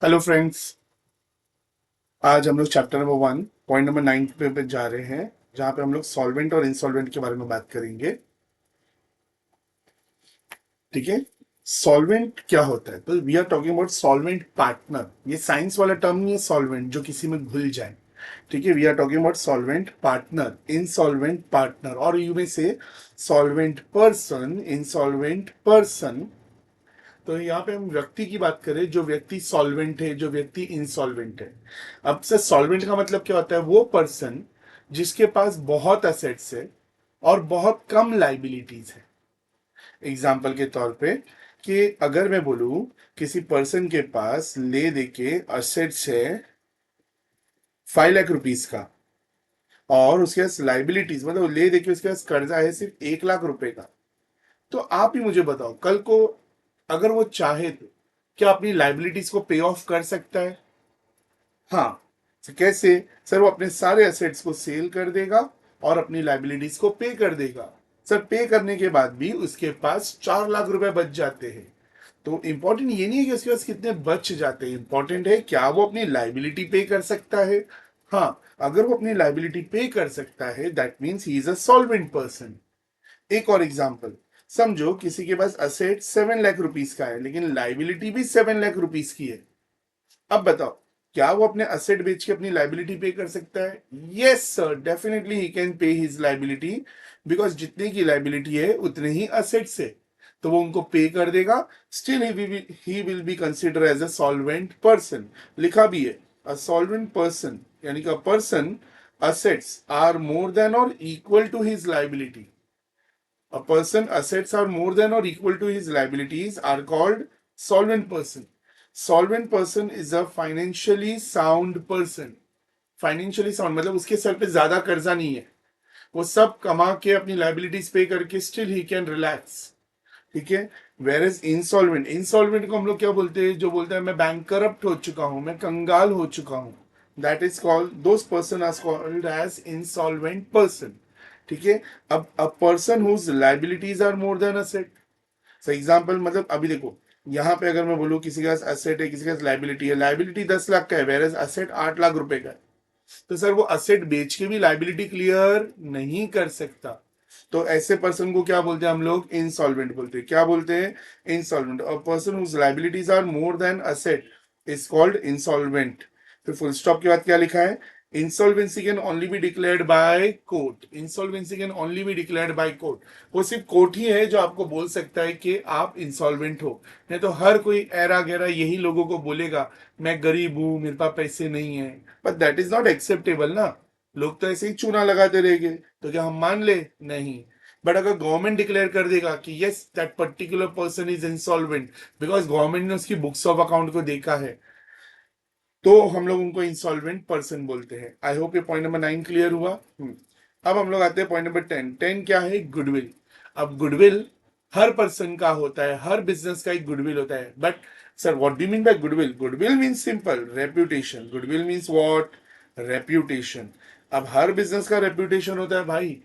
Hello friends. आज हम लोग चैप्टर नंबर 1 पॉइंट नंबर 9 पे जा रहे हैं, जहाँ पे हम लोग सॉल्वेंट और इंसॉल्वेंट के बारे में बात करेंगे। ठीक है। सॉल्वेंट क्या होता है? तो we are talking about solvent partner. ये साइंस वाला टर्म नहीं है सॉल्वेंट जो किसी में घुल जाए। ठीक है, we are talking about solvent partner, insolvent partner, और यू में से सॉल्वेंट पर्सन, इनसॉल्वेंट पर्सन। तो यहाँ पे हम व्यक्ति की बात करें, जो व्यक्ति सॉल्वेंट है, जो व्यक्ति इंसॉल्वेंट है। अब से सॉल्वेंट का मतलब क्या होता है? वो पर्सन जिसके पास बहुत असेट्स है और बहुत कम लाइबिलिटीज है। एग्जाम्पल के तौर पे कि अगर मैं बोलूं किसी पर्सन के पास ले दे के असेट्स है 5 लाख रुपीज का, और उसके पास लाइबिलिटीज मतलब ले दे के उसके पास कर्जा है सिर्फ 1 लाख रुपए का, तो आप ही मुझे बताओ कल को अगर वो चाहे तो क्या अपनी लाइबिलिटीज को पे ऑफ कर सकता है? हाँ। तो कैसे? सर वो अपने सारे एसेट्स को सेल कर देगा और अपनी लाइबिलिटीज को पे कर देगा। सर पे करने के बाद भी उसके पास 4 लाख रुपए बच जाते हैं। तो इंपॉर्टेंट ये नहीं है कि उसके पास कितने बच जाते हैं, इंपॉर्टेंट है क्या वो अपनी लाइबिलिटी पे कर सकता है। हाँ, अगर वो अपनी लाइबिलिटी पे कर सकता है that means he is a solvent person. एक और एग्जांपल, समझो किसी के पास असेट 7 लाख रुपीज का है लेकिन लाइबिलिटी भी 7 लाख रुपीज की है। अब बताओ, क्या वो अपने असेट बेच के अपनी लाइबिलिटी पे कर सकता है? Yes sir, definitely he can pay his liability, because जितने की लाइबिलिटी है उतने ही असेट्स है, तो वो उनको पे कर देगा। Still he will be consider as a solvent person. लिखा भी है, अ सॉल्वेंट पर्सन यानी कि a person assets are more than or equal to his liability. A person assets are more than or equal to his liabilities are called solvent person. Solvent person is a financially sound person. Financially sound मतलब उसके sir पे ज्यादा कर्जा नहीं है, वो सब कमा के अपनी लाइबिलिटीज पे करके स्टिल ही कैन रिलैक्स। ठीक है। वेर इज इंसॉल्वेंट, इंसॉल्वेंट को हम लोग क्या बोलते हैं? जो बोलते हैं मैं बैंक करप्ट हो चुका हूं, मैं कंगाल हो चुका हूं, that is called, those person are called as insolvent person. ठीक है। अब a person whose liabilities are more than asset. For example मतलब अभी देखो, यहाँ पे अगर मैं बोलूँ किसी के पास असेट है, किसी के पास लाइबिलिटी है, लाइबिलिटी 10 लाख का है वेर एज असेट 8 लाख रुपए का है, तो सर वो असेट बेच के भी लाइबिलिटी क्लियर नहीं कर सकता। तो ऐसे पर्सन को क्या बोलते हैं हम लोग? इंसॉल्वेंट बोलते हैं। क्या बोलते हैं? Insolvent. A person whose liabilities are more than asset is called insolvent. फिर फुल स्टॉप के बाद क्या लिखा है? Insolvency can only be declared by court. Insolvency can only be declared by court. वो सिर्फ कोर्ट ही है जो आपको बोल सकता है कि आप इंसॉल्वेंट हो, नहीं तो हर कोई ऐरा गैरा यही लोगों को बोलेगा मैं गरीब हूं, मेरे पास पैसे नहीं है। But that is not acceptable ना। लोग तो ऐसे ही चूना लगाते रहेंगे, तो क्या हम मान ले? नहीं। बट अगर गवर्नमेंट डिक्लेयर कर देगा कि yes that particular person is insolvent because government ने उसकी बुक्स ऑफ अकाउंट को देखा है, तो हम लोग उनको इंसॉल्वेंट पर्सन बोलते हैं। आई होप ये पॉइंट नंबर 9 क्लियर हुआ। अब हम लोग आते हैं पॉइंट नंबर 10। 10 क्या है? गुडविल। अब गुडविल हर पर्सन का होता है, हर बिजनेस का एक गुडविल होता है। But sir what do mean bye goodwill? Goodwill means simple reputation. Goodwill means what? Reputation. अब हर बिजनेस का रेप्यूटेशन होता है भाई,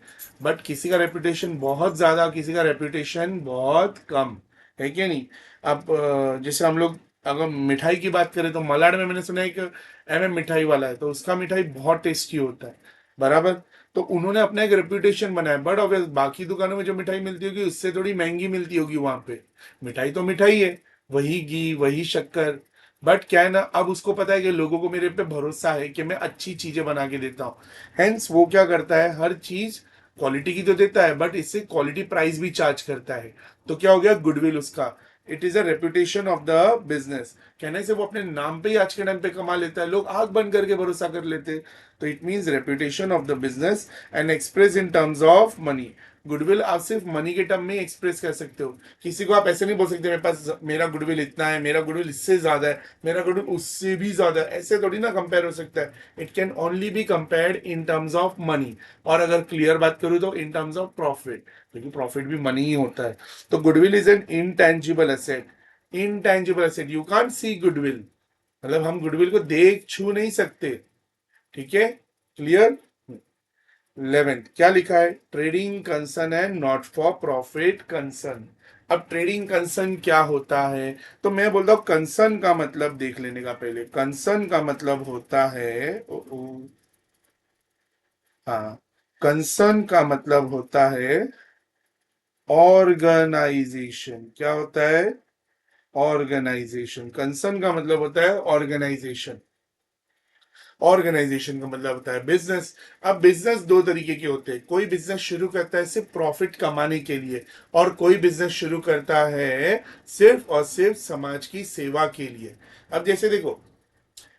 बट किसी का रेप्यूटेशन बहुत ज्यादा, किसी का रेप्यूटेशन बहुत कम, है क्या नहीं? अब जैसे हम लोग अगर मिठाई की बात करें तो मलाड में मैंने सुना है कि एमएम मिठाई वाला है, तो उसका मिठाई बहुत टेस्टी होता है, बराबर। तो उन्होंने अपना एक रेप्यूटेशन बनाया, बट ऑब्वियस बाकी दुकानों में जो मिठाई मिलती होगी उससे थोड़ी महंगी मिलती होगी। वहां पे मिठाई तो मिठाई है, वही घी वही शक्कर, बट क्या है ना, अब उसको पता है कि लोगों को मेरे पे भरोसा है कि मैं अच्छी चीजें बना के देता हूँ। हेंस वो क्या करता है, हर चीज क्वालिटी की तो देता है बट इससे क्वालिटी प्राइस भी चार्ज करता है। तो क्या हो गया? गुडविल उसका। It is a reputation of the business. कहने से वो अपने नाम पे ही आज के टाइम पे कमा लेता है, लोग आंख बंद करके भरोसा कर लेते हैं। तो it means reputation of the business and express in terms of money. Goodwill आप सिर्फ मनी के टर्म में एक्सप्रेस कर सकते हो। किसी को आप ऐसे नहीं बोल सकते मेरे पास मेरा गुडविल इतना है, मेरा गुडविल इससे ज्यादा है, मेरा गुडविल उससे भी ज्यादा है, ऐसे थोड़ी ना कंपेयर हो सकता है। It can only be compared in terms of money. और अगर क्लियर बात करूं तो इन टर्म्स ऑफ प्रॉफिट, क्योंकि प्रॉफिट भी मनी ही होता है। तो goodwill is an intangible asset. Intangible asset, you can't see goodwill, मतलब हम गुडविल को देख छू नहीं सकते। ठीक है, क्लियर। 11 क्या लिखा है? Trading concern and not for profit concern. अब ट्रेडिंग कंसर्न क्या होता है? तो मैं बोलता हूँ कंसर्न का मतलब देख लेने का पहले। कंसर्न का मतलब होता है हाँ, कंसर्न का मतलब होता है ऑर्गेनाइजेशन। क्या होता है? ऑर्गेनाइजेशन। कंसर्न का मतलब होता है ऑर्गेनाइजेशन। ऑर्गेनाइजेशन का मतलब होता है बिजनेस। अब बिजनेस दो तरीके के होते हैं। कोई बिजनेस शुरू करता है सिर्फ प्रॉफिट कमाने के लिए, और कोई बिजनेस शुरू करता है सिर्फ और सिर्फ समाज की सेवा के लिए। अब जैसे देखो,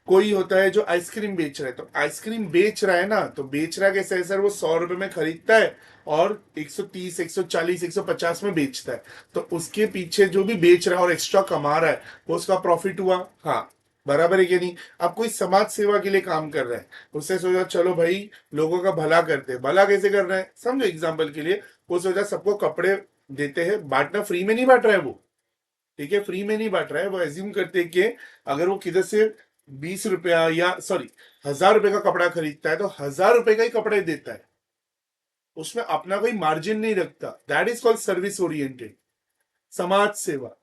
कोई होता है जो आइसक्रीम बेच रहा है, तो आइसक्रीम बेच रहा है ना, तो बेच रहा कैसे है सर? वो 100 रुपए में खरीदता है और 130, 140, 150 में बेचता है। तो उसके पीछे जो भी बेच रहा है और एक्स्ट्रा कमा रहा है, वो उसका प्रॉफिट हुआ। हाँ, बराबर है कि नहीं? अब कोई समाज सेवा के लिए काम कर रहा है, उसने सोचा चलो भाई लोगों का भला करते हैं। भला कैसे कर रहा है समझो, एग्जाम्पल के लिए वो सोचा सबको कपड़े देते हैं, बांटना फ्री में नहीं बांट रहा है वो। ठीक है, फ्री में नहीं बांट रहा है वो। एज्यूम करते हैं कि अगर वो किधर से 20 रुपया या सॉरी 1000 रुपए का कपड़ा खरीदता है, तो 1000 रुपए का ही कपड़ा देता है, उसमें अपना कोई मार्जिन नहीं रखता। That is called service oriented, समाज सेवा।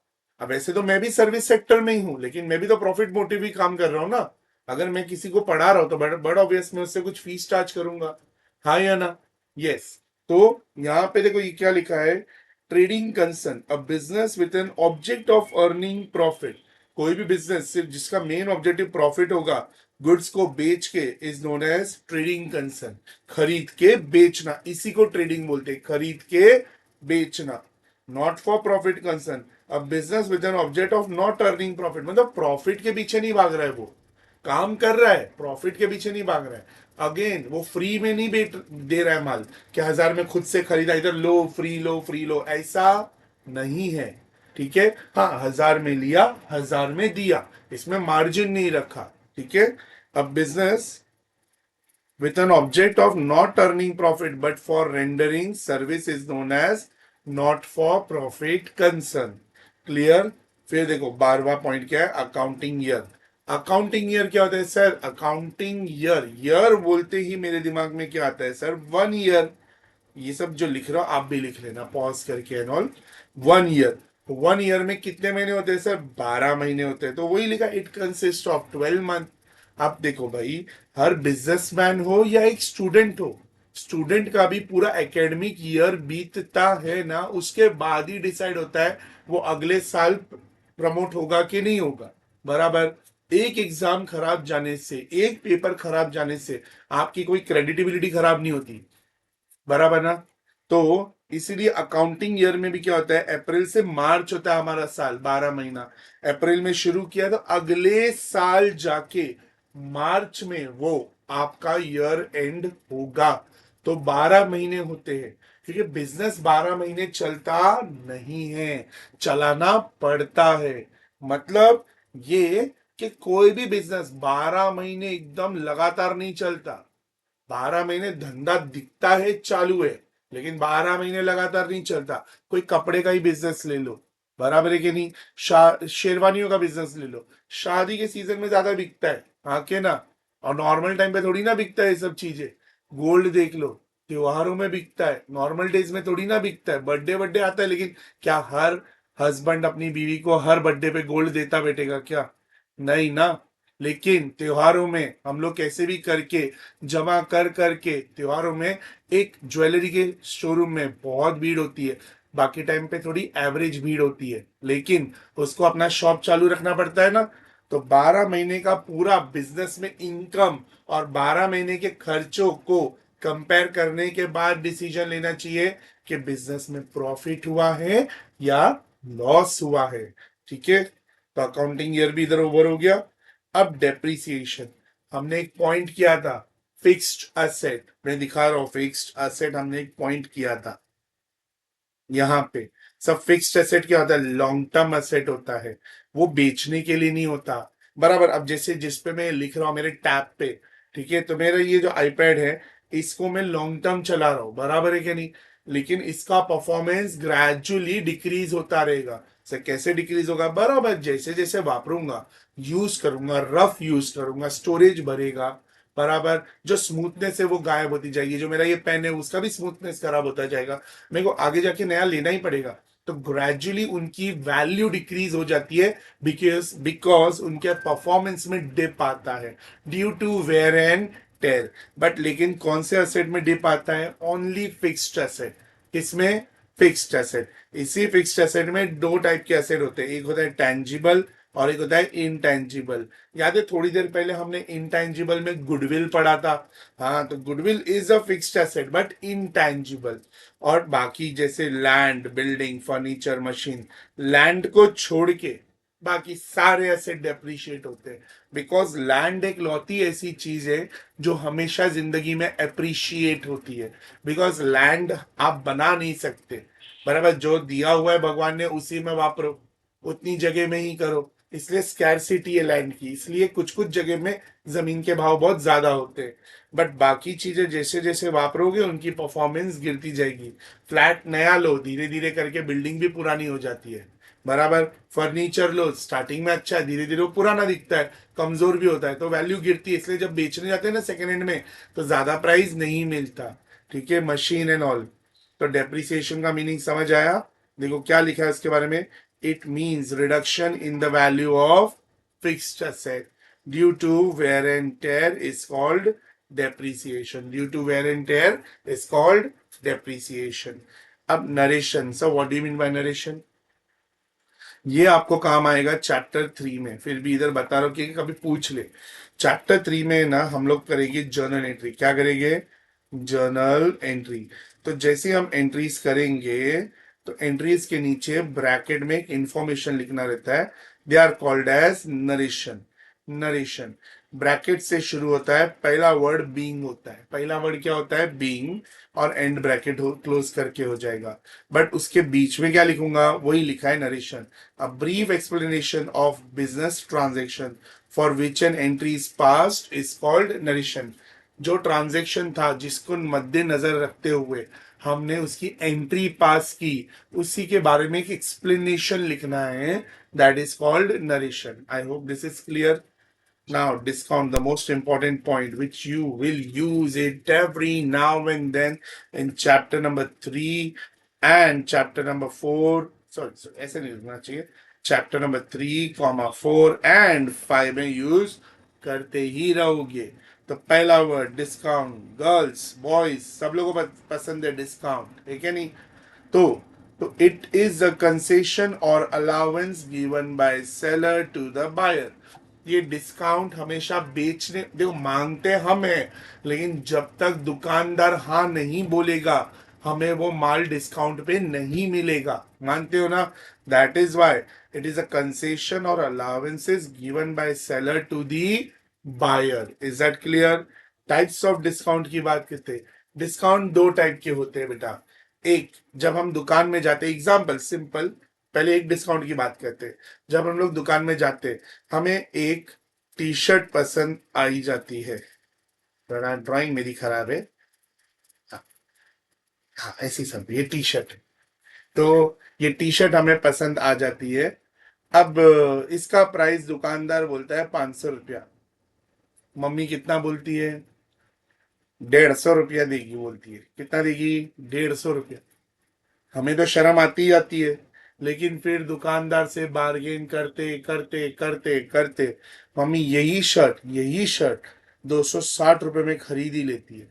अब ऐसे तो मैं भी सर्विस सेक्टर में ही हूं, लेकिन मैं भी तो प्रॉफिट मोटिव ही काम कर रहा हूं ना। अगर मैं किसी को पढ़ा रहा हूं तो बड़ा ऑब्वियस मैं उससे कुछ फीस चार्ज करूंगा। हाँ या ना? यस। तो यहाँ पे देखो ये क्या लिखा है, trading concern a business with an object of earning profit. कोई भी बिजनेस सिर्फ जिसका मेन ऑब्जेक्टिव प्रॉफिट होगा, गुड्स को बेच के, is known as trading concern. खरीद के बेचना, इसी को ट्रेडिंग बोलते हैं, खरीद के बेचना। Not for profit concern a business with an object of not earning profit, मतलब प्रॉफिट के पीछे नहीं भाग रहा है वो, काम कर रहा है, प्रॉफिट के पीछे नहीं भाग रहा है। अगेन वो फ्री में नहीं बेच दे रहा है माल, कि 1000 में खुद से खरीदा, इधर लो फ्री लो फ्री लो, ऐसा नहीं है। ठीक है, हाँ 1000 में लिया, 1000 में दिया, इसमें मार्जिन नहीं रखा। ठीक है। अब business with an object of not earning profit but for rendering service is known as not for profit concern. Clear? फिर देखो 12वां पॉइंट क्या है, अकाउंटिंग ईयर। अकाउंटिंग ईयर क्या होता है सर? अकाउंटिंग ईयर, ईयर बोलते ही मेरे दिमाग में क्या आता है सर? 1 ईयर। ये सब जो लिख रहा हूं आप भी लिख लेना पॉज करके एंड ऑल। 1 ईयर। 1 ईयर में कितने महीने होते हैं सर? 12 महीने होते हैं। तो वही लिखा, इट कंसिस्ट ऑफ 12 मंथ। आप देखो भाई, हर बिजनेसमैन हो या एक स्टूडेंट हो, स्टूडेंट का भी पूरा एकेडमिक ईयर बीतता है ना, उसके बाद ही डिसाइड होता है वो अगले साल प्रमोट होगा कि नहीं होगा। बराबर। एक एग्जाम खराब जाने से, एक पेपर खराब जाने से आपकी कोई क्रेडिटेबिलिटी खराब नहीं होती। बराबर ना? तो इसीलिए अकाउंटिंग ईयर में भी क्या होता है, अप्रैल से मार्च होता है हमारा साल, 12 महीना। अप्रैल में शुरू किया तो अगले साल जाके मार्च में वो आपका ईयर एंड होगा। तो 12 महीने होते हैं, क्योंकि बिजनेस 12 महीने चलता नहीं है, चलाना पड़ता है। मतलब ये कि कोई भी बिजनेस 12 महीने एकदम लगातार नहीं चलता। 12 महीने धंधा दिखता है चालू है, लेकिन 12 महीने लगातार नहीं चलता। कोई कपड़े का ही बिजनेस ले लो, बराबर है कि नहीं? शेरवानियों का बिजनेस ले लो, शादी के सीजन में ज्यादा बिकता है, हाँ के ना? और नॉर्मल टाइम पे थोड़ी ना बिकता है ये सब चीजें। गोल्ड देख लो, त्योहारों में बिकता है, नॉर्मल डेज में थोड़ी ना बिकता है। बर्थडे बर्थडे आता है, लेकिन क्या हर हस्बैंड अपनी बीवी को हर बर्थडे पे गोल्ड देता बैठेगा क्या? नहीं ना। लेकिन त्योहारों में हम लोग कैसे भी करके जमा कर करके, त्योहारों में एक ज्वेलरी के शोरूम में बहुत भीड़ होती है, बाकी टाइम पे थोड़ी एवरेज भीड़ होती है, लेकिन उसको अपना शॉप चालू रखना पड़ता है ना। तो 12 महीने का पूरा बिजनेस में इनकम और 12 महीने के खर्चों को कंपेयर करने के बाद डिसीजन लेना चाहिए कि बिजनेस में प्रॉफिट हुआ है या लॉस हुआ है। ठीक है, तो अकाउंटिंग ईयर भी इधर ओवर हो गया। अब डेप्रिसिएशन, हमने एक पॉइंट किया था, फिक्स्ड असेट। मैं दिखा रहा हूं, फिक्स्ड असेट हमने एक पॉइंट किया था यहाँ पे। सब फिक्स्ड एसेट क्या होता है? लॉन्ग टर्म एसेट होता है, वो बेचने के लिए नहीं होता। बराबर। अब जैसे जिस पे मैं लिख रहा हूँ मेरे टैब पे, ठीक है, तो मेरा ये जो आईपैड है, इसको मैं लॉन्ग टर्म चला रहा हूँ, बराबर है क्या नहीं? लेकिन इसका परफॉर्मेंस ग्रेजुअली डिक्रीज होता रहेगा। सर कैसे डिक्रीज होगा? बराबर, जैसे जैसे वापरूंगा, यूज करूंगा, रफ यूज करूंगा, स्टोरेज भरेगा, बराबर, जो स्मूथनेस है वो गायब होती जाएगी। जो मेरा ये पेन है उसका भी स्मूथनेस खराब होता जाएगा, मेरे को आगे जाके नया लेना ही पड़ेगा। तो ग्रेजुअली उनकी वैल्यू डिक्रीज हो जाती है, बिकॉज बिकॉज उनके परफॉर्मेंस में डिप आता है due to wear and tear. But लेकिन कौन से एसेट में डिप आता है? Only fixed asset. किसमें? Fixed asset. इसी फिक्स्ड एसेट में दो टाइप के एसेट होते हैं, एक होता है टेंजिबल और एक होता है इनटेंजिबल। याद है थोड़ी देर पहले हमने इनटेंजिबल में गुडविल पढ़ा था। हाँ, तो goodwill is a fixed asset but intangible. और बाकी जैसे land, building, furniture, machine, land को छोड़ के बाकी सारे एसेट डेप्रिशिएट होते हैं, बिकॉज लैंड एक लौती ऐसी चीज है जो हमेशा जिंदगी में अप्रिशिएट होती है। बिकॉज लैंड आप बना नहीं सकते, बराबर, जो दिया हुआ है भगवान ने उसी में वापरो, उतनी जगह में ही करो। इसलिए स्कैरसिटी है लैंड की, इसलिए कुछ कुछ जगह में जमीन के भाव बहुत ज्यादा होते हैं। बट बाकी चीजें जैसे जैसे वापरोगे उनकी परफॉर्मेंस गिरती जाएगी। फ्लैट नया लो, धीरे धीरे करके बिल्डिंग भी पुरानी हो जाती है, बराबर। फर्नीचर लो, स्टार्टिंग में अच्छा है, धीरे धीरे वो पुराना दिखता है, कमजोर भी होता है, तो वैल्यू गिरती है। इसलिए जब बेचने जाते हैं ना सेकेंड हैंड में, तो ज्यादा प्राइस नहीं मिलता। ठीक है, मशीन एंड ऑल। तो डेप्रिसिएशन का मीनिंग समझ आया? देखो क्या लिखा है इसके बारे में। It means reduction in the value of fixed asset due to wear and tear is called depreciation. Due to wear and tear is called depreciation. अब narration, sir what do you mean bye narration? ये आपको काम आएगा chapter 3 में, फिर भी इधर बता रहा हूँ कि कभी पूछ ले। चैप्टर 3 में ना हम लोग करेंगे जर्नल एंट्री। क्या करेंगे? Journal entry. तो जैसे हम एंट्रीज करेंगे, तो एंट्रीज के नीचे ब्रैकेट में एक इंफॉर्मेशन लिखना रहता है, they are called as narration. Narration bracket से शुरू होता है, पहला वर्ड बीइंग होता है। पहला वर्ड क्या होता है? बीइंग, और एंड ब्रैकेट हो क्लोज करके हो जाएगा। बट उसके बीच में क्या लिखूंगा? वही लिखा है narration. A brief explanation of business transaction for which an entry is passed is called narration. जो ट्रांजेक्शन था जिसको मद्देनजर रखते हुए हमने उसकी एंट्री पास की, उसी के बारे में एक एक्सप्लेनेशन लिखना है, that is called narration. I hope this is clear. Now, discount, the most important point, which you will use it every now and then in chapter number 3 and chapter number 4. Sorry, ऐसे नहीं लिखना चाहिए। Chapter number 3, 4 and 5 में use करते ही रहोगे। तो पहला word discount, girls boys सब लोगों को पसंद है डिस्काउंट, है क्या नहीं? तो इट इज अ कंसेशन और allowance given by seller to the buyer. ये डिस्काउंट हमेशा बेचने, देखो मांगते हम हैं, लेकिन जब तक दुकानदार हाँ नहीं बोलेगा हमें वो माल डिस्काउंट पे नहीं मिलेगा। मानते हो ना? That is why it is a concession और allowances given by seller to the buyer. Is that clear? Types of discount की बात करते हैं। डिस्काउंट दो टाइप के होते हैं बेटा। एक, जब हम दुकान में जाते, एग्जाम्पल सिंपल, पहले एक डिस्काउंट की बात करते हैं। जब हम लोग दुकान में जाते, हमें एक टी शर्ट पसंद आई जाती है, ड्राइंग मेरी खराब है। हाँ, हाँ, ऐसी सब ये टी शर्ट है। तो ये टी शर्ट हमें पसंद आ जाती है। अब इसका प्राइस दुकानदार बोलता है 500 रुपया। मम्मी कितना बोलती है? 150 रुपया देगी बोलती है। कितना देगी? 150 रुपया। हमें तो शर्म आती ही आती है, लेकिन फिर दुकानदार से बार्गेन करते करते करते करते मम्मी यही शर्ट 260 रुपए में खरीद ही लेती है,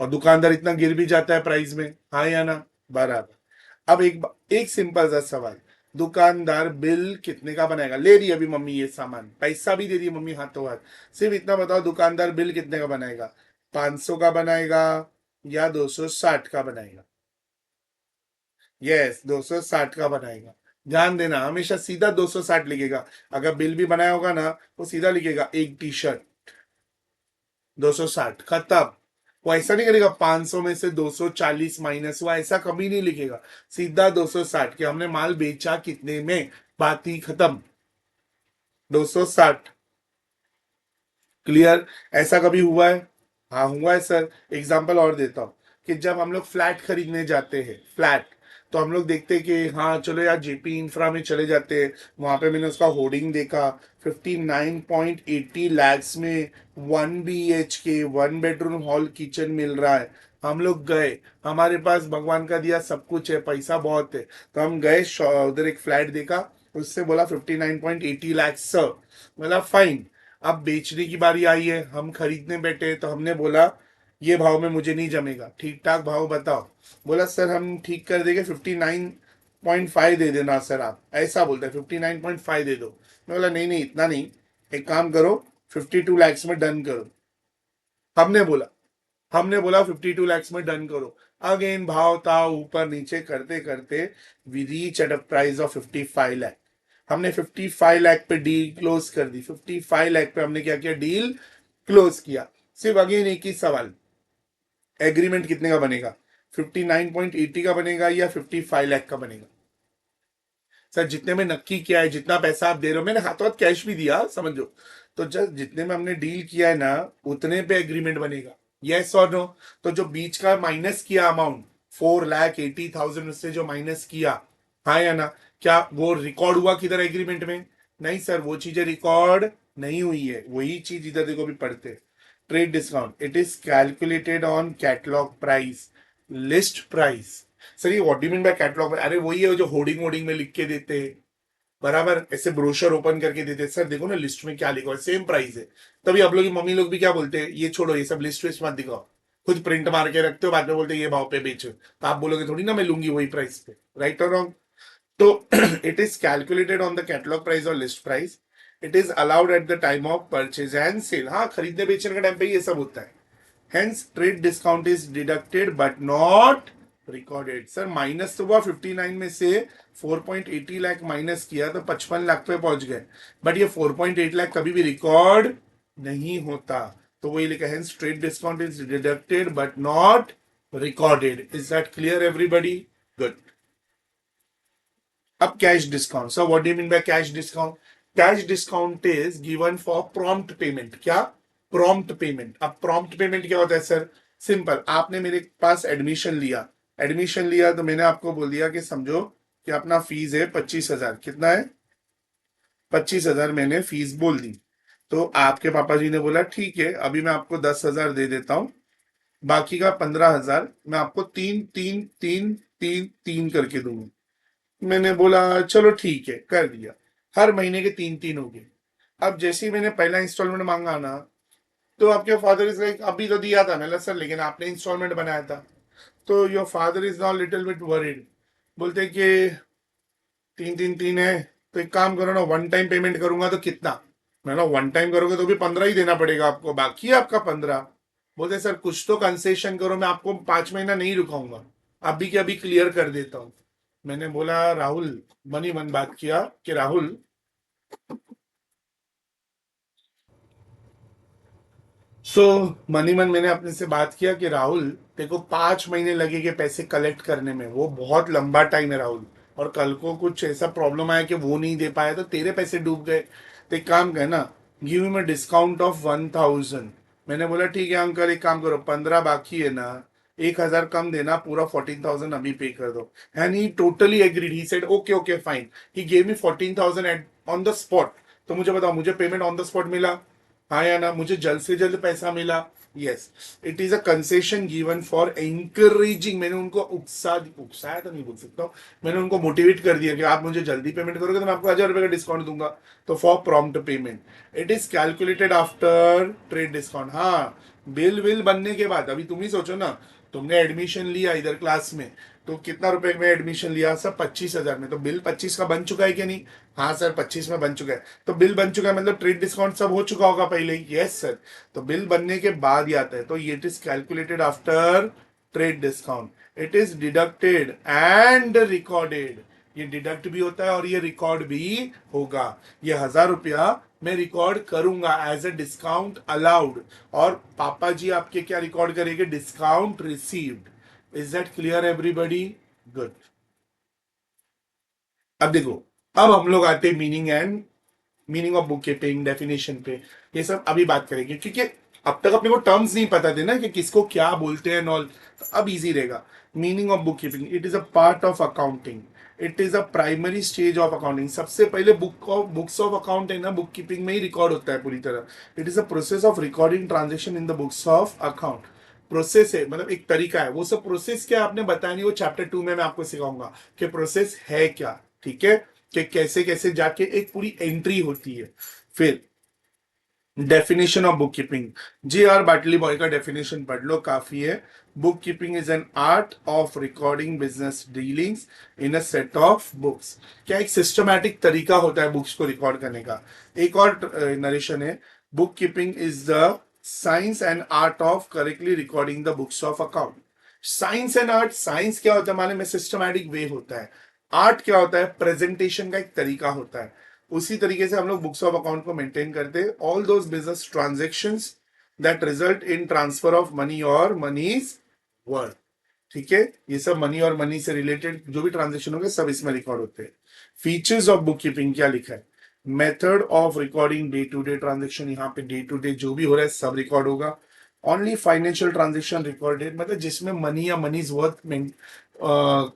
और दुकानदार इतना गिर भी जाता है प्राइस में, हाँ या ना? बराबर। अब एक सिंपल सा सवाल, दुकानदार बिल कितने का बनाएगा? ले रही अभी मम्मी ये सामान, पैसा भी दे रही है मम्मी हाथों हाथ, सिर्फ इतना बताओ दुकानदार बिल कितने का बनाएगा? 500 का बनाएगा या 260 का बनाएगा? यस, 260 का बनाएगा। ध्यान देना, हमेशा सीधा 260 लिखेगा। अगर बिल भी बनाया होगा ना, वो सीधा लिखेगा एक टी शर्ट 260, खत्म। वो ऐसा नहीं करेगा 500 में से 240 माइनस हुआ, ऐसा कभी नहीं लिखेगा। सीधा 260 कि हमने माल बेचा कितने में, बात ही खत्म। 260। क्लियर? ऐसा कभी हुआ है? हाँ हुआ है सर। एग्जाम्पल और देता हूं कि जब हम लोग फ्लैट खरीदने जाते हैं, फ्लैट, तो हम लोग देखते हैं कि हाँ चलो यार जेपी इंफ्रा में चले जाते हैं। वहां पे मैंने उसका होर्डिंग देखा, 59.80 lakhs में 1 BHK 1 bedroom हॉल किचन मिल रहा है। हम लोग गए, हमारे पास भगवान का दिया सब कुछ है, पैसा बहुत है, तो हम गए उधर एक फ्लैट देखा, उससे बोला 59.80 lakhs सर। बोला फाइन। अब बेचने की बारी आई है, हम खरीदने बैठे, तो हमने बोला ये भाव में मुझे नहीं जमेगा, ठीक ठाक भाव बताओ। बोला सर हम ठीक कर देंगे, 59.5 दे देना सर, आप ऐसा बोलते हैं 59.5 दे दो। मैं बोला नहीं नहीं इतना नहीं, एक काम करो 52 lakhs में डन करो। हमने बोला हमने बोला 52 lakhs में डन करो। अगेन भाव था ऊपर नीचे करते करते we reach at a price of 55 lakh. हमने 55 लाख पे डील क्लोज कर दी। 55 लाख पे हमने क्या किया, डील क्लोज किया। सिर्फ अगेन एक ही सवाल, एग्रीमेंट कितने का बनेगा, 59.80 का बनेगा या 55 लाख का बनेगा। सर जितने में नक्की किया है, जितना पैसा आप दे रहे हो, मैंने हाथों हाथ कैश भी दिया समझो, तो जस्ट जितने में हमने डील किया है ना उतने पे एग्रीमेंट बनेगा, यस और नो। तो जो बीच का माइनस किया अमाउंट 4,80,000 उससे जो माइनस किया, हाँ या ना, क्या वो रिकॉर्ड हुआ किधर एग्रीमेंट में? नहीं सर, वो चीजें रिकॉर्ड नहीं हुई है। वही चीज इधर देखो भी पढ़ते, trade discount it is calculated on catalogue price, list price. Sir ये what do mean by catalogue? अरे वही है जो होर्डिंग वोर्डिंग में लिख के देते हैं, बराबर ऐसे ब्रोशर ओपन करके देते हैं, सर देखो ना लिस्ट में क्या लिखा है, सेम प्राइस है। तभी आप लोग की मम्मी लोग भी क्या बोलते हैं, ये छोड़ो ये सब लिस्ट विस्ट मत दिखाओ, खुद प्रिंट मार के रखते हो, बाद में बोलते हैं ये भाव पे बेचो, तो आप बोलोगे थोड़ी ना मैं लूंगी वही प्राइस पे, राइट और रॉन्ग? तो it is calculated on the catalogue price और list price. It is allowed at the time of purchase and sale. हाँ खरीदने बेचने के टाइम पे ये सब होता है। Hence trade discount is deducted but not recorded. Sir minus तो हुआ 59 में से 4.80 लाख माइनस किया तो 55 लाख पे पहुंच गए, बट ये 4.8 लाख कभी भी रिकॉर्ड नहीं होता। तो वही लिखा, hence trade discount is deducted but not recorded. Is that clear everybody? Good. अब cash discount. Sir what do you mean by cash discount? Cash discount is given for prompt payment. क्या? Prompt payment. अब prompt payment क्या होता है sir? Simple, आपने मेरे पास admission लिया तो मैंने आपको बोल दिया कि समझो कि अपना फीस है 25,000। कितना है? 25,000 मैंने फीस बोल दी। तो आपके पापा जी ने बोला ठीक है अभी मैं आपको 10,000 दे देता हूँ, बाकी का 15,000 मैं आपको तीन तीन तीन तीन तीन करके दूंगा। मैंने बोला चलो ठीक है, कर दिया। हर महीने के तीन तीन हो गए। अब जैसे ही मैंने पहला इंस्टॉलमेंट मांगा ना, तो आपके फादर इज लाइक अभी तो दिया था। मैंने सर लेकिन आपने इंस्टॉलमेंट बनाया था। तो your father is now little bit worried. बोलते कि तीन तीन तीन है, तो एक काम करो ना, वन टाइम पेमेंट करूंगा तो कितना? मैं ना वन टाइम करोगे तो भी 15 ही देना पड़ेगा आपको, बाकी है आपका 15। बोलते सर कुछ तो कंसेशन करो, मैं आपको 5 महीना नहीं रुकाऊंगा, अभी के अभी क्लियर कर देता हूँ। मैंने बोला राहुल, मनी मन बात किया कि राहुल, सो मनी मन मैंने अपने से बात किया कि राहुल तेरे को 5 महीने लगेंगे पैसे कलेक्ट करने में, वो बहुत लंबा टाइम है राहुल, और कल को कुछ ऐसा प्रॉब्लम आया कि वो नहीं दे पाया तो तेरे पैसे डूब गए, तो एक काम कर ना, give him a discount of 1,000। मैंने बोला ठीक है अंकल, एक काम करो 15 बाकी है ना, 1,000 कम देना, पूरा 14,000 अभी पे कर दो। And he totally agreed, he said okay okay fine. He gave me 14,000 at on the spot. तो मुझे बताओ, मुझे पेमेंट ऑन द स्पॉट मिला? हाँ या ना? मुझे जल्द से जल्द पैसा मिला? Yes. It is a concession given for encouraging. मैंने उनको उकसाया तो नहीं बोल सकता हूँ, मैंने उनको मोटिवेट कर दिया कि आप मुझे जल्दी पेमेंट करोगे तो मैं आपको 1,000 रुपए का डिस्काउंट दूंगा। तो for prompt payment it is calculated after trade discount. हाँ, बिल विल बनने के बाद। अभी तुम ही सोचो ना, तुमने एडमिशन लिया इधर क्लास में, तो कितना रुपए में एडमिशन लिया? सब 25,000 में, तो बिल 25 का बन चुका है कि नहीं? हाँ सर 25 में बन चुका है। तो बिल बन चुका है मतलब ट्रेड डिस्काउंट सब हो चुका होगा पहले ही। Yes sir. तो बिल बनने के बाद ही आता है, तो it is calculated after trade discount. It is deducted and recorded. ये डिडक्ट भी होता है और ये रिकॉर्ड भी होगा। ये 1,000 रुपया मैं रिकॉर्ड करूंगा एज अ डिस्काउंट अलाउड, और पापा जी आपके क्या रिकॉर्ड करेंगे? Discount received. Is that clear everybody? Good. अब देखो, अब हम लोग आते हैं meaning of book keeping, definition पे। ये सब अभी बात करेंगे, क्योंकि अब तक अपने को टर्म्स नहीं पता थे ना कि किसको क्या बोलते हैं ऑल, तो अब इजी रहेगा। Meaning of book keeping, it is a part of accounting, it is a primary stage of accounting. सबसे पहले बुक्स ऑफ अकाउंट है ना, बुक कीपिंग में ही रिकॉर्ड होता है पूरी तरह। It is a process of recording transaction in the books of account. Process है मतलब एक तरीका है, वो सब प्रोसेस क्या आपने बताया नहीं, वो चैप्टर 2 में मैं आपको सिखाऊंगा कि प्रोसेस है क्या, ठीक है, कि कैसे कैसे जाके एक पूरी एंट्री होती है। फिर definition of book keeping, J R Batliboi का डेफिनेशन पढ़ लो, काफी है। Book keeping is an art of recording business dealings in a set of books. क्या एक सिस्टमैटिक तरीका होता है बुक्स को रिकॉर्ड करने का। एक और नरेशन है, book keeping is the science and art of correctly recording the books of account. Science and art, science क्या होता है माने में सिस्टमैटिक वे होता है, आर्ट क्या होता है प्रेजेंटेशन का एक तरीका होता है। उसी तरीके से हम लोग बुक्स ऑफ अकाउंट को मेंटेन करते हैं। All those business transactions that result in transfer of money और मनीज वर्थ, ठीक है, ये सब मनी और मनी से रिलेटेड जो भी ट्रांजेक्शन होंगे सब इसमें रिकॉर्ड होते हैं। फीचर्स ऑफ बुक कीपिंग क्या लिखा है, method of recording day to day transaction, यहाँ पे डे टू डे जो भी हो रहा है सब रिकॉर्ड होगा। ओनली फाइनेंशियल ट्रांजेक्शन रिकॉर्डेड, मतलब जिसमें मनी या मनीज वर्थ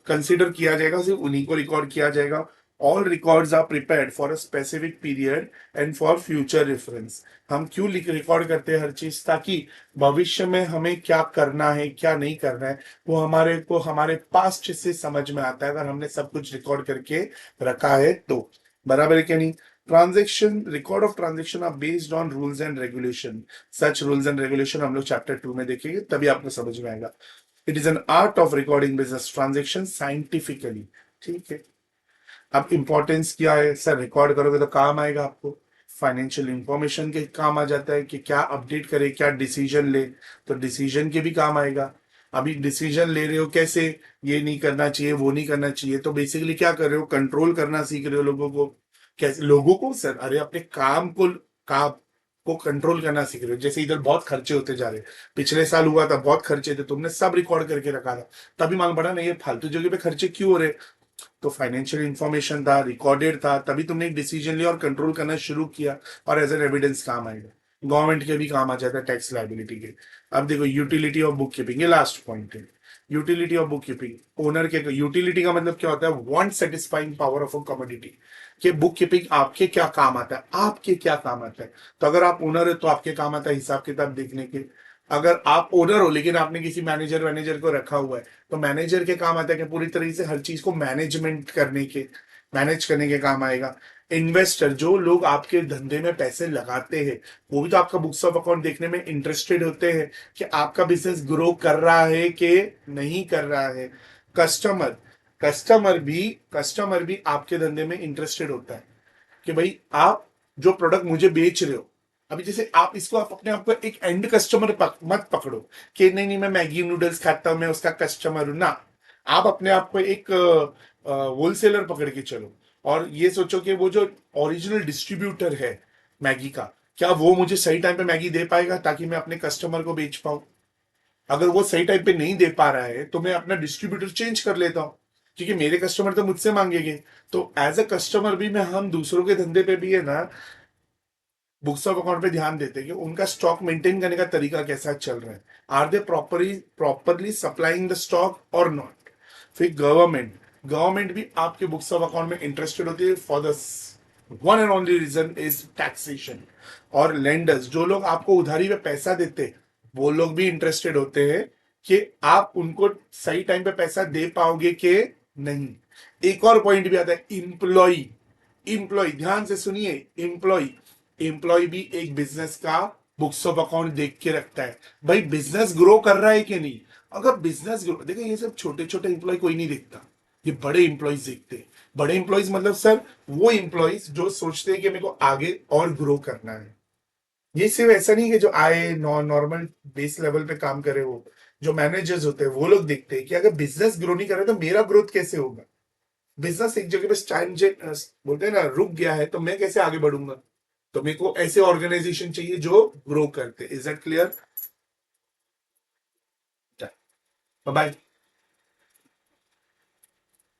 कंसिडर किया जाएगा सिर्फ उन्हीं को रिकॉर्ड किया जाएगा। All records are prepared for a specific period and for future reference. हम क्यों रिकॉर्ड करते हैं हर चीज, ताकि भविष्य में हमें क्या करना है क्या नहीं करना है वो हमारे को हमारे पास्ट से समझ में आता है, अगर हमने सब कुछ रिकॉर्ड करके रखा है तो। बराबर है क्या नहीं। Transaction, record of transaction are based on rules and regulation. Such rules and regulation हम लोग चैप्टर 2 में देखेंगे, तभी आपको समझ में आएगा। It is an art of recording business transaction scientifically, ठीक है। अब इंपॉर्टेंस क्या है सर, रिकॉर्ड करोगे तो काम आएगा आपको, फाइनेंशियल इंफॉर्मेशन के काम आ जाता है कि क्या अपडेट करे क्या डिसीजन ले, तो डिसीजन के भी काम आएगा। अभी डिसीजन ले रहे हो कैसे, ये नहीं करना चाहिए वो नहीं करना चाहिए, तो बेसिकली क्या कर रहे हो, कंट्रोल करना सीख रहे हो लोगों को। कैसे लोगों को सर, अरे अपने काम को कंट्रोल करना सीख रहे हो। जैसे इधर बहुत खर्चे होते जा रहे हैं, पिछले साल हुआ था बहुत खर्चे थे, तुमने सब रिकॉर्ड करके रखा था, तभी मालूम पड़ा ना ये फालतू जगह पे खर्चे क्यों हो रहे। तो फाइनेंशियल इंफॉर्मेशन था, रिकॉर्डेड था, तभी तुमने एक डिसीजन लिया और कंट्रोल करना शुरू किया, और एज एन एविडेंस काम आएगा। गवर्नमेंट के भी काम आ जाता है टैक्स लाइबिलिटी के। अब देखो यूटिलिटी ऑफ बुक कीपिंग, ये लास्ट पॉइंट है। Utility of book keeping, owner के यूटिलिटी का मतलब क्या होता है, want satisfying power of a commodity. कि बुक कीपिंग आपके क्या काम आता है, आपके क्या काम आता है। तो अगर आप ओनर है तो आपके काम आता है हिसाब किताब देखने के। अगर आप ओनर हो लेकिन आपने किसी मैनेजर मैनेजर को रखा हुआ है, तो मैनेजर के काम आता है कि पूरी तरीके से हर चीज को मैनेज करने के काम आएगा। इन्वेस्टर, जो लोग आपके धंधे में पैसे लगाते हैं, वो भी तो आपका बुक्स ऑफ अकाउंट देखने में इंटरेस्टेड होते हैं कि आपका बिजनेस ग्रो कर रहा है कि नहीं कर रहा है। कस्टमर कस्टमर भी आपके धंधे में इंटरेस्टेड होता है कि भाई आप जो प्रोडक्ट मुझे बेच रहे हो, अभी जैसे आप इसको आप अपने आप को एक एंड कस्टमर मत पकड़ो कि नहीं नहीं मैं मैगी नूडल्स खाता हूं मैं उसका कस्टमर हूं ना। आप अपने आप को एक होलसेलर पकड़ के चलो, और ये सोचो कि वो जो ओरिजिनल डिस्ट्रीब्यूटर है मैगी का, क्या वो मुझे सही टाइम पे मैगी दे पाएगा ताकि मैं अपने कस्टमर को बेच पाऊं। अगर वो सही टाइम पे नहीं दे पा रहा है तो मैं अपना डिस्ट्रीब्यूटर चेंज कर लेता हूँ, क्योंकि मेरे कस्टमर तो मुझसे मांगेंगे। तो एज अ कस्टमर भी मैं, हम दूसरों के धंधे पे भी है ना बुक्स ऑफ अकाउंट पे ध्यान देते हैं कि उनका स्टॉक मेंटेन करने का तरीका कैसा चल रहा है, are they properly supplying the stock और नॉट। फिर गवर्नमेंट भी आपके बुक्स ऑफ अकाउंट में इंटरेस्टेड होती है for the one and only reason is taxation. और लेंडर्स, जो लोग आपको उधारी में पैसा देते हैं, वो लोग भी इंटरेस्टेड होते हैं कि आप उनको सही टाइम पे पैसा दे पाओगे कि नहीं। एक और पॉइंट भी आता है, इम्प्लॉय ध्यान से सुनिए, एम्प्लॉय भी एक बिजनेस का बुक्स ऑफ अकाउंट देख के रखता है, भाई बिजनेस ग्रो कर रहा है कि नहीं। अगर बिजनेस ग्रो, देखो ये सब छोटे छोटे एम्प्लॉय कोई नहीं देखता, ये बड़े एम्प्लॉयज देखते हैं। बड़े एम्प्लॉयज मतलब सर वो एम्प्लॉयज जो सोचते हैं कि मेरे को आगे और ग्रो करना है। ये सिर्फ ऐसा नहीं कि जो आए नॉर्मल बेस लेवल पे काम करे, वो जो मैनेजर्स होते हैं वो लोग देखते हैं कि अगर बिजनेस ग्रो नहीं कर रहा तो मेरा ग्रोथ कैसे होगा। बिजनेस एक जगह पे स्टैंड बोलते हैं ना रुक गया है, तो मैं कैसे आगे बढ़ूंगा। तो मेरे को ऐसे ऑर्गेनाइजेशन चाहिए जो ग्रो करते। Is that clear? Bye bye.